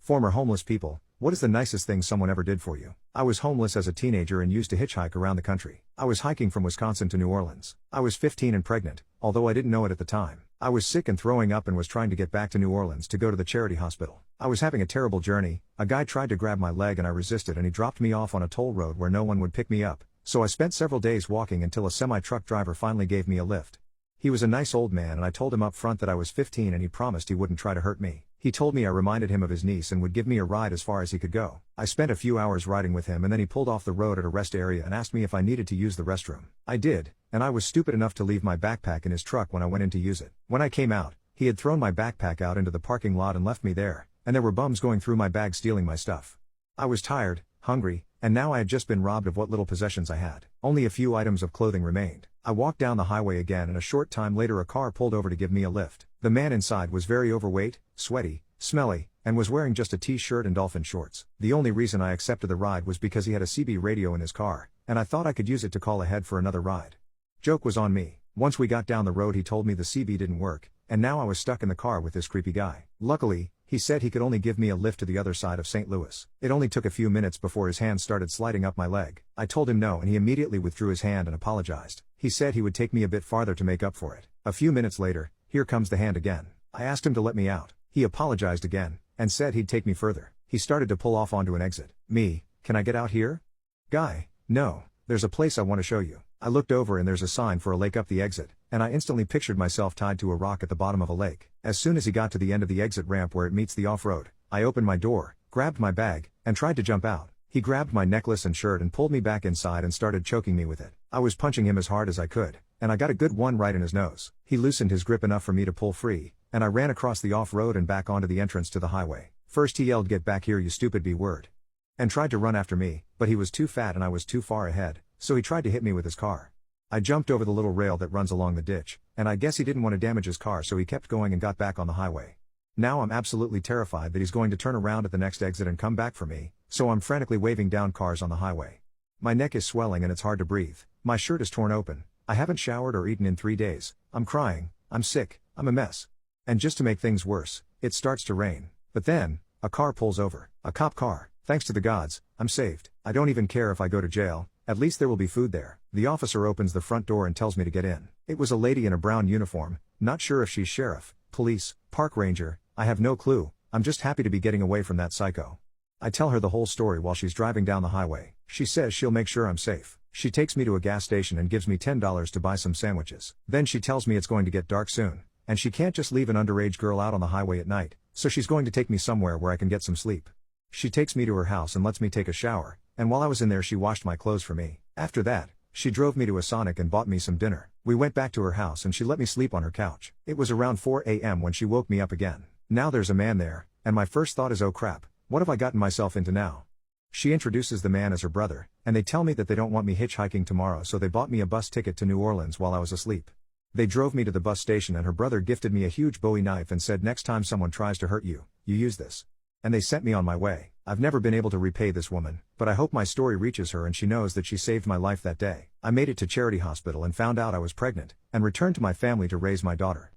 Former homeless people, what is the nicest thing someone ever did for you? I was homeless as a teenager and used to hitchhike around the country. I was hiking from Wisconsin to New Orleans. I was 15 and pregnant, although I didn't know it at the time. I was sick and throwing up and was trying to get back to New Orleans to go to the charity hospital. I was having a terrible journey. A guy tried to grab my leg and I resisted and he dropped me off on a toll road where no one would pick me up, so I spent several days walking until a semi-truck driver finally gave me a lift. He was a nice old man and I told him up front that I was 15 and he promised he wouldn't try to hurt me. He told me I reminded him of his niece and would give me a ride as far as he could go. I spent a few hours riding with him and then he pulled off the road at a rest area and asked me if I needed to use the restroom. I did, and I was stupid enough to leave my backpack in his truck when I went in to use it. When I came out, he had thrown my backpack out into the parking lot and left me there, and there were bums going through my bag stealing my stuff. I was tired, hungry, and now I had just been robbed of what little possessions I had. Only a few items of clothing remained. I walked down the highway again and a short time later a car pulled over to give me a lift. The man inside was very overweight, sweaty, smelly, and was wearing just a t-shirt and dolphin shorts. The only reason I accepted the ride was because he had a CB radio in his car, and I thought I could use it to call ahead for another ride. Joke was on me. Once we got down the road he told me the CB didn't work, and now I was stuck in the car with this creepy guy. Luckily, he said he could only give me a lift to the other side of St. Louis. It only took a few minutes before his hand started sliding up my leg. I told him no and he immediately withdrew his hand and apologized. He said he would take me a bit farther to make up for it. A few minutes later, here comes the hand again. I asked him to let me out. He apologized again, and said he'd take me further. He started to pull off onto an exit. Me, can I get out here? Guy, no, there's a place I want to show you. I looked over and there's a sign for a lake up the exit, and I instantly pictured myself tied to a rock at the bottom of a lake. As soon as he got to the end of the exit ramp where it meets the off-road, I opened my door, grabbed my bag, and tried to jump out. He grabbed my necklace and shirt and pulled me back inside and started choking me with it. I was punching him as hard as I could, and I got a good one right in his nose. He loosened his grip enough for me to pull free, and I ran across the off-road and back onto the entrance to the highway. First he yelled, "Get back here you stupid B-word," and tried to run after me, but he was too fat and I was too far ahead, so he tried to hit me with his car. I jumped over the little rail that runs along the ditch, and I guess he didn't want to damage his car so he kept going and got back on the highway. Now I'm absolutely terrified that he's going to turn around at the next exit and come back for me, so I'm frantically waving down cars on the highway. My neck is swelling and it's hard to breathe. My shirt is torn open. I haven't showered or eaten in 3 days. I'm crying. I'm sick. I'm a mess. And just to make things worse, it starts to rain. But then, a car pulls over. A cop car. Thanks to the gods, I'm saved. I don't even care if I go to jail. At least there will be food there. The officer opens the front door and tells me to get in. It was a lady in a brown uniform, not sure if she's sheriff, police, park ranger, I have no clue. I'm just happy to be getting away from that psycho. I tell her the whole story while she's driving down the highway. She says she'll make sure I'm safe. She takes me to a gas station and gives me $10 to buy some sandwiches. Then she tells me it's going to get dark soon, and she can't just leave an underage girl out on the highway at night, so she's going to take me somewhere where I can get some sleep. She takes me to her house and lets me take a shower, and while I was in there she washed my clothes for me. After that, she drove me to a Sonic and bought me some dinner. We went back to her house and she let me sleep on her couch. It was around 4 a.m. when she woke me up again. Now there's a man there, and my first thought is, oh crap, what have I gotten myself into now? She introduces the man as her brother, and they tell me that they don't want me hitchhiking tomorrow, so they bought me a bus ticket to New Orleans while I was asleep. They drove me to the bus station and her brother gifted me a huge Bowie knife and said, next time someone tries to hurt you, you use this. And they sent me on my way. I've never been able to repay this woman, but I hope my story reaches her and she knows that she saved my life that day. I made it to charity hospital and found out I was pregnant, and returned to my family to raise my daughter.